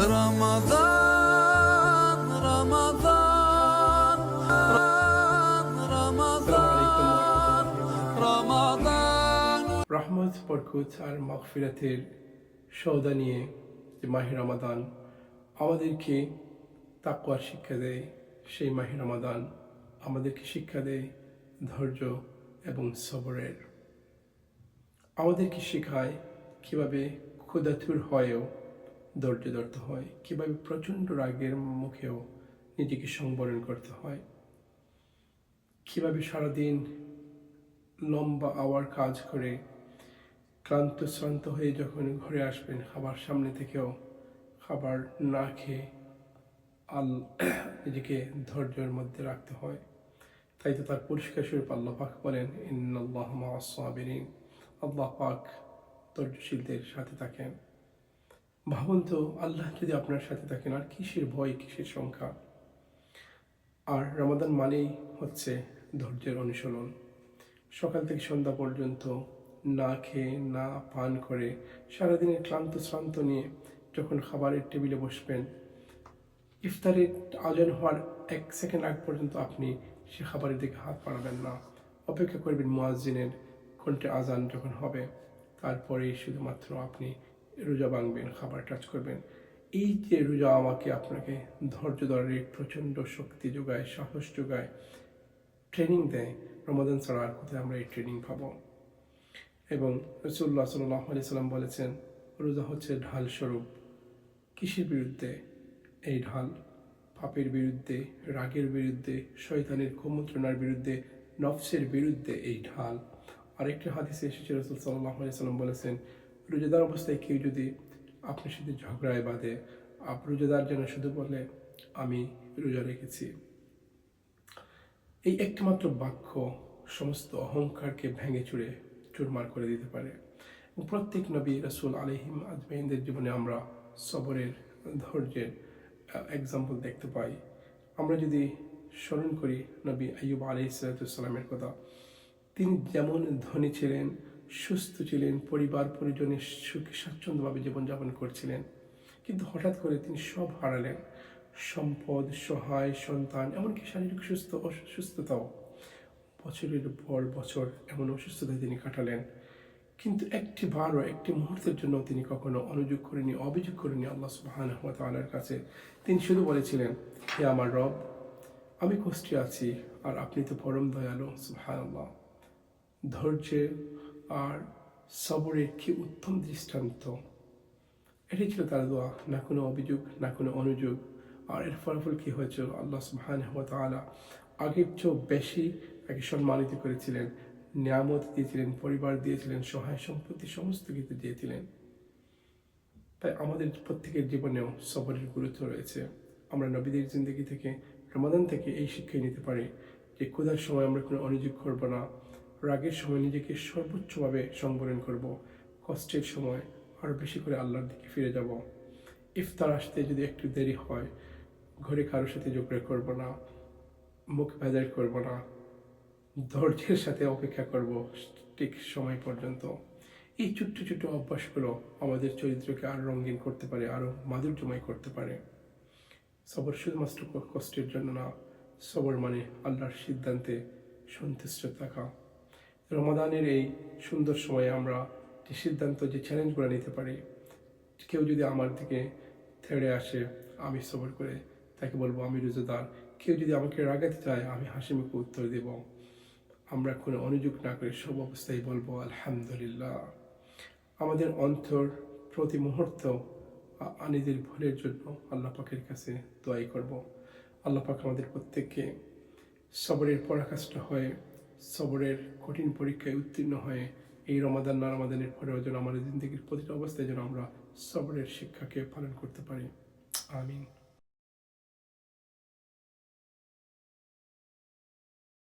রমাদান রমাদান রমাদান রমাদান রহমত, বরকত আর মাগফিরাতের সওদা নিয়ে যে মাহে রমাদান আমাদেরকে তাকওয়ার শিক্ষা দেয়, সেই মাহে রমাদান আমাদেরকে শিক্ষা দেয় ধৈর্য এবং সবরের। আমাদেরকে শেখায় কীভাবে ক্ষুধাতুর হয়েও ধৈর্য ধরতে হয়, কীভাবে প্রচণ্ড রাগের মুখেও নিজেকে সংবরণ করতে হয়, কীভাবে সারাদিন লম্বা আওয়ার কাজ করে ক্লান্ত শ্রান্ত হয়ে যখন ঘরে আসবেন, খাবার সামনে থেকেও খাবার না খেয়ে নিজেকে ধৈর্যের মধ্যে রাখতে হয়। তাই তো তার পরিষ্কার স্বরূপ আল্লাহ পাক বলেন, ইন্নাল্লাহা মাআস সাবিরিন, আল্লাহ পাক ধৈর্যশীলদের সাথে থাকেন। ভাবুন তো, আল্লাহ যদি আপনার সাথে থাকেন আর কিসের ভয়, কিসের শঙ্কা। আর রমাদান মানেই হচ্ছে ধৈর্যের অনুশীলন। সকাল থেকে সন্ধ্যা পর্যন্ত না খেয়ে না পান করে সারাদিনের ক্লান্ত শ্রান্ত নিয়ে যখন খাবারের টেবিলে বসবেন, ইফতারের আয়োজন হওয়ার 1 সেকেন্ড আগ পর্যন্ত আপনি সে খাবারের দিকে হাত বাড়াবেন না। অপেক্ষা করবেন মুয়াজ্জিনের কণ্ঠে আজান যখন হবে, তারপরেই শুধুমাত্র আপনি রোজা ভাঙবেন, খাবার টাচ করবেন। এই যে রোজা আমাকে আপনাকে ধৈর্য ধরার প্রচণ্ড শক্তি যোগায়, সাহস যোগায়, ট্রেনিং দেয়। রমাদান ছাড়া আর কোথায় আমরা এই ট্রেনিং পাবো? এবং রাসূলুল্লাহ সাল্লাল্লাহু আলাইহি সাল্লাম বলেছেন, রোজা হচ্ছে ঢাল স্বরূপ। কিসের বিরুদ্ধে এই ঢাল? পাপের বিরুদ্ধে, রাগের বিরুদ্ধে, শয়তানের কুমন্ত্রণার বিরুদ্ধে, নফসের বিরুদ্ধে এই ঢাল। আরেকটি হাদিসে এসেছে, রাসূল সাল্লাল্লাহু আলাইহি সাল্লাম বলেছেন, রোজাদার অবস্থায় কেউ যদি আপনার সাথে ঝগড়ায় বাঁধে, রোজাদার যেন শুধু বলে আমি রোজা রেখেছি। এই একটিমাত্র বাক্য সমস্ত অহংকারকে ভেঙে চুরে চুরমার করে দিতে পারে। প্রত্যেক নবী রাসূল আলাইহিম আজমাইনদের জীবনে আমরা সবরের, ধৈর্যের এক্সাম্পল দেখতে পাই। আমরা যদি স্মরণ করি নবী আইয়ুব আলাইহিস সালামের কথা, তিনি যেমন ধনী ছিলেন, সুস্থ ছিলেন, পরিবার পরিজনের সুখে স্বাচ্ছন্দ্যভাবে জীবনযাপন করছিলেন, কিন্তু হঠাৎ করে তিনি সব হারালেন। সম্পদ, সহায়, সন্তান, এমনকি শারীরিক অসুস্থতাও। বছরের পর বছর এমন অসুস্থতায় তিনি কাটালেন, কিন্তু একটি মুহূর্তের জন্য তিনি কখনো অনুযোগ করেনি, অভিযোগ করেনি আল্লাহ সুবহানাহু ওয়া তাআলার কাছে। তিনি শুধু বলেছিলেন, হে আমার রব, আমি কষ্টে আছি আর আপনি তো পরম দয়ালু। সুবহানাল্লাহ। ধৈর্যের আর সবরের কি উত্তম দৃষ্টান্ত! এটাই ছিল তার দোয়া, না কোনো অভিযোগ, না কোনো অনুযোগ। আর এর ফলাফল কি হয়েছিল? আল্লাহ সুবহানাহু ওয়া তাআলা আগের চেয়েও বেশি তাকে সম্মানিত করেছিলেন, নিয়ামত দিয়েছিলেন, পরিবার দিয়েছিলেন, সহায় সম্পত্তি সমস্ত কিছু দিয়েছিলেন। তাই আমাদের প্রত্যেকের জীবনেও সবরের গুরুত্ব রয়েছে। আমরা নবীদের জিন্দগি থেকে, রমাদান থেকে এই শিক্ষাই নিতে পারি যে ক্ষুধার সময় আমরা কোনো অনুযোগ করব না, রাগের সময় নিজেকে সর্বোচ্চভাবে সংবরণ করব, কষ্টের সময় আরও বেশি করে আল্লাহর দিকে ফিরে যাব। ইফতার আসতে যদি একটু দেরি হয়, ঘরে কারোর সাথে ঝগড়া করব না, মুখ ভেজাল করব না, ধৈর্যের সাথে অপেক্ষা করব ঠিক সময় পর্যন্ত। এই ছোট্ট ছোট্ট অভ্যাসগুলো আমাদের চরিত্রকে আরও রঙিন করতে পারে, আরও মাধুর্যময় করতে পারে। সবর শুধুমাত্র কষ্টের জন্য না, সবর মানে আল্লাহর সিদ্ধান্তে সন্তুষ্ট থাকা। রমাদানের এই সুন্দর সময়ে আমরা যে সিদ্ধান্ত, যে চ্যালেঞ্জগুলো নিতে পারি, কেউ যদি আমার দিকে থেড়ে আসে, আমি সবর করে তাকে বলবো আমি রোজাদার। কেউ যদি আমাকে রাগাতে চায়, আমি হাসি মুখে উত্তর দেব। আমরা কোনো অনুযোগ না করে সব অবস্থায় বলবো আলহামদুলিল্লাহ। আমাদের অন্তর প্রতি মুহূর্ত নিজের ভুলের জন্য আল্লাহ পাকের কাছে দোয়াই করব। আল্লাহ পাক আমাদের প্রত্যেককে সবরের পরাকাষ্ঠা হয়ে, সবরের কঠিন পরীক্ষায় উত্তীর্ণ হয়ে এই রমাদান না রমাদানের পরেও যেন আমাদের জিন্দগির প্রতিটা অবস্থায় যেন আমরা সবরের শিক্ষাকে পালন করতে পারি। আমিন।